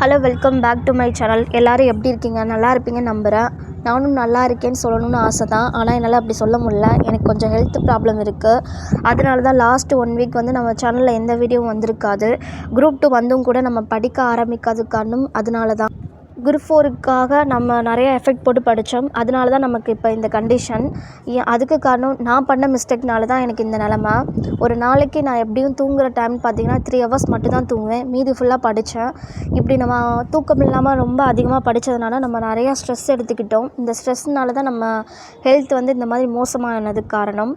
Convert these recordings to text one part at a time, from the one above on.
Hello welcome back to my channel. எல்லோரும் எப்படி இருக்கீங்க? நல்லா இருப்பீங்கன்னு நம்புகிறேன். நானும் நல்லா இருக்கேன்னு சொல்லணும்னு ஆசை தான். ஆனால் என்னால் அப்படி சொல்ல முடியல. எனக்கு கொஞ்சம் ஹெல்த் ப்ராப்ளம் இருக்குது. அதனால தான் லாஸ்ட் 1 வீக் வந்து நம்ம சேனலில் எந்த வீடியோவும் வந்திருக்காது. குரூப் 2 வந்தும் கூட நம்ம படிக்க ஆரம்பிக்காத காரணம் அதனால தான். குரூப் 4க்காக நம்ம நிறைய எஃபெக்ட் போட்டு படித்தோம். அதனால தான் நமக்கு இப்போ இந்த கண்டிஷன். அதுக்கு காரணம் நான் பண்ண மிஸ்டேக்னால தான் எனக்கு இந்த நிலமை. ஒரு நாளைக்கு நான் எப்படியும் தூங்குகிற டைம் பார்த்திங்கன்னா 3 ஹவர்ஸ் மட்டும்தான் தூங்குவேன். மீதி ஃபுல்லாக படித்தேன். இப்படி நம்ம தூக்கம் இல்லாமல் ரொம்ப அதிகமாக படித்ததுனால நம்ம நிறையா ஸ்ட்ரெஸ் எடுத்துக்கிட்டோம். இந்த ஸ்ட்ரெஸ்னால தான் நம்ம ஹெல்த் வந்து இந்த மாதிரி மோசமானதுக்கு காரணம்.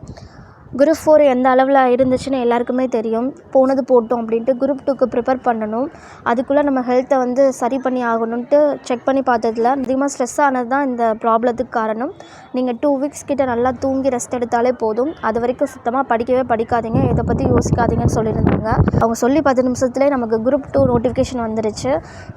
குரூப் 4 எந்த அளவில் இருந்துச்சுன்னு எல்லாருக்குமே தெரியும். போனது போட்டோம் அப்படின்ட்டு குரூப் 2க்கு ப்ரிப்பேர் பண்ணணும். அதுக்குள்ளே நம்ம ஹெல்த்தை வந்து சரி பண்ணி ஆகணுன்ட்டு செக் பண்ணி பார்த்ததில் அதிகமாக ஸ்ட்ரெஸ் ஆனது தான் இந்த ப்ராப்ளத்துக்கு காரணம். நீங்கள் 2 வீக்ஸ் கிட்ட நல்லா தூங்கி ரெஸ்ட் எடுத்தாலே போதும். அது வரைக்கும் சுத்தமாக படிக்கவே படிக்காதீங்க, இதை பற்றி யோசிக்காதீங்கன்னு சொல்லியிருந்தாங்க. அவங்க சொல்லி 10 நிமிஷத்துலேயே நமக்கு குரூப் 2 நோட்டிஃபிகேஷன் வந்துருச்சு.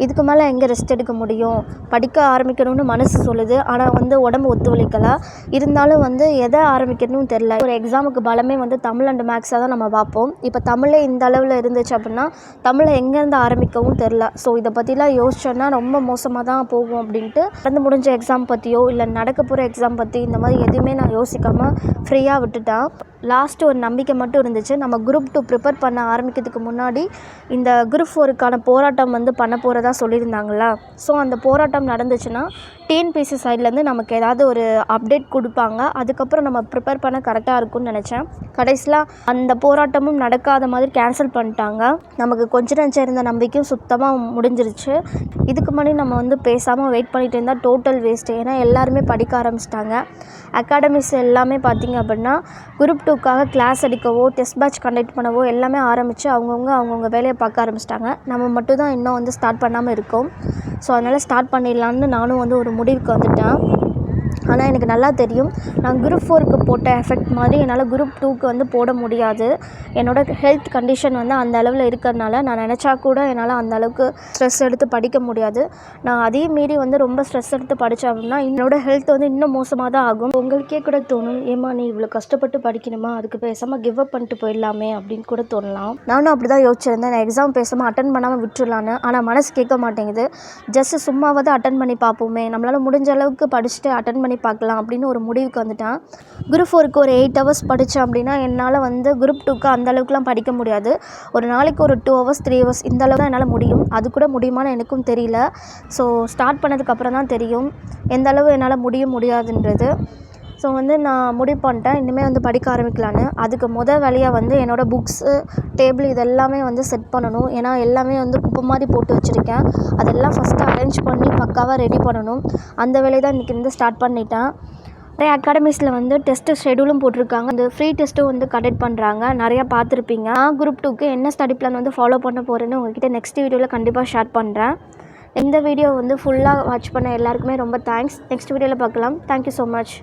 இதுக்கு மேலே எங்கே ரெஸ்ட் எடுக்க முடியும்? படிக்க ஆரம்பிக்கணும்னு மனசு சொல்லுது, ஆனால் வந்து உடம்பு ஒத்துழைக்கலை. இருந்தாலும் வந்து எதை ஆரம்பிக்கணும்னு தெரில. ஒரு எக்ஸாமுக்கு பலமே வந்து தமிழ் அண்ட் மேக்ஸாக தான் நம்ம பார்ப்போம். இப்போ தமிழே இந்த அளவில் இருந்துச்சு அப்படின்னா தமிழை எங்கேருந்து ஆரம்பிக்கவும் தெரில. ஸோ இதை பற்றிலாம் யோசிச்சோன்னா ரொம்ப மோசமாக தான் போகும் அப்படின்ட்டு நடந்து முடிஞ்ச எக்ஸாம் பற்றியோ இல்லை நடக்க போகிற எக்ஸாம் பற்றி இந்த மாதிரி எதுவுமே நான் யோசிக்காமல் ஃப்ரீயாக விட்டுட்டேன். லாஸ்ட்டு ஒரு நம்பிக்கை மட்டும் இருந்துச்சு. நம்ம குரூப் 2 ப்ரிப்பேர் பண்ண ஆரம்பிக்கிறதுக்கு முன்னாடி இந்த குரூப் 4க்கான போராட்டம் வந்து பண்ண போகிறதா சொல்லியிருந்தாங்களா. ஸோ அந்த போராட்டம் நடந்துச்சுன்னா டிஎன்பிஎஸ்சி சைட்லேருந்து நமக்கு ஏதாவது ஒரு அப்டேட் கொடுப்பாங்க. அதுக்கப்புறம் நம்ம ப்ரிப்பேர் பண்ண கரெக்டாக இருக்கும்னு நினச்சேன். கடைசியில் அந்த போராட்டமும் நடக்காத மாதிரி கேன்சல் பண்ணிட்டாங்க. நமக்கு கொஞ்சம் நஞ்சம் இருந்த நம்பிக்கையும் சுத்தமாக முடிஞ்சிருச்சு. இதுக்கு முன்னாடி நம்ம வந்து பேசாமல் வெயிட் பண்ணிட்டு இருந்தால் டோட்டல் வேஸ்ட்டு. ஏன்னா எல்லாருமே படிக்க ஆரம்பிச்சிட்டாங்க. அகாடமிஸ் எல்லாமே பார்த்திங்க அப்படின்னா குரூப் 2க்காக கிளாஸ் எடுக்கவோ டெஸ்ட் பேட்ச் கண்டக்ட் பண்ணவோ எல்லாமே ஆரம்பித்து அவங்கவுங்க வேலையை பார்க்க ஆரம்பிச்சிட்டாங்க. நம்ம மட்டும் தான் இன்னும் வந்து ஸ்டார்ட் பண்ணாமல் இருக்கோம். ஸோ அதனால் ஸ்டார்ட் பண்ணிடலான்னு நானும் வந்து ஒரு முடிவுக்கு வந்துட்டேன். ஆனால் எனக்கு நல்லா தெரியும், நான் குரூப் 4க்கு போட்ட எஃபெக்ட் மாதிரி என்னால் குரூப் 2க்கு வந்து போட முடியாது. என்னோடய ஹெல்த் கண்டிஷன் வந்து அந்த அளவில் இருக்கிறதுனால நான் நினச்சா கூட என்னால் அந்த அளவுக்கு ஸ்ட்ரெஸ் எடுத்து படிக்க முடியாது. நான் அதையும் மீறி வந்து ரொம்ப ஸ்ட்ரெஸ் எடுத்து படித்தேன் அப்படின்னா என்னோடய ஹெல்த் வந்து இன்னும் மோசமாக தான் ஆகும். உங்களுக்கே கூட தோணும், ஏமா நீ இவ்வளோ கஷ்டப்பட்டு படிக்கணுமா, அதுக்கு பேசாமல் கிவ் அப் பண்ணிட்டு போயிடலாமே அப்படின்னு கூட தோணலாம். நானும் அப்படி தான் யோசிச்சிருந்தேன். நான் எக்ஸாம் பேசாமல் அட்டன் பண்ணாமல் விட்டுருலான்னு. ஆனால் மனசு கேட்க மாட்டேங்குது. ஜஸ்ட் சும்மாவது அட்டன் பண்ணி பார்ப்போமே, நம்மளால் முடிஞ்ச அளவுக்கு படிச்சுட்டு அட்டன் பண்ணி பார்க்கலாம் அப்படின்னு ஒரு முடிவுக்கு வந்துட்டேன். குரூப் 4க்கு ஒரு 8 ஹவர்ஸ் படித்தேன் அப்படின்னா என்னால் வந்து குரூப் 2க்கு அந்த அளவுக்குலாம் படிக்க முடியாது. ஒரு நாளைக்கு ஒரு 2 ஹவர்ஸ் 3 ஹவர்ஸ் இந்த அளவு தான் என்னால் முடியும். அது கூட முடியுமான்னு எனக்கும் தெரியல. ஸோ ஸ்டார்ட் பண்ணதுக்கப்புறம் தான் தெரியும் எந்த அளவு என்னால் முடியாதுன்றது. ஸோ வந்து நான் முடிவு பண்ணிட்டேன் இனிமேல் வந்து படிக்க ஆரம்பிக்கலான்னு. அதுக்கு வேலையாக வந்து என்னோடய புக்ஸு டேபிள் இதெல்லாமே வந்து செட் பண்ணணும். ஏன்னா எல்லாமே வந்து குப்பை மாதிரி போட்டு வச்சுருக்கேன். அதெல்லாம் ஃபஸ்ட்டு அரேஞ்ச் பண்ணி பக்காவாக ரெடி பண்ணணும். அந்த வேலையை தான் இன்றைக்கி வந்து ஸ்டார்ட் பண்ணிட்டேன். நிறைய அகாடமிஸில் வந்து டெஸ்ட்டு ஷெடியூலும் போட்டிருக்காங்க. அந்த ஃப்ரீ டெஸ்ட்டும் வந்து கண்டக்ட் பண்ணுறாங்க. நிறையா பார்த்துருப்பீங்க. நான் குரூப் 2க்கு என்ன ஸ்டடி பிளான் வந்து ஃபாலோ பண்ண போகிறேன்னு உங்கள்கிட்ட நெக்ஸ்ட் வீடியோவில் கண்டிப்பாக ஷேர் பண்ணுறேன். இந்த வீடியோ வந்து ஃபுல்லாக வாட்ச் பண்ண எல்லாருக்குமே ரொம்ப தேங்க்ஸ். நெக்ஸ்ட் வீடியோவில் பார்க்கலாம். Thank you so much.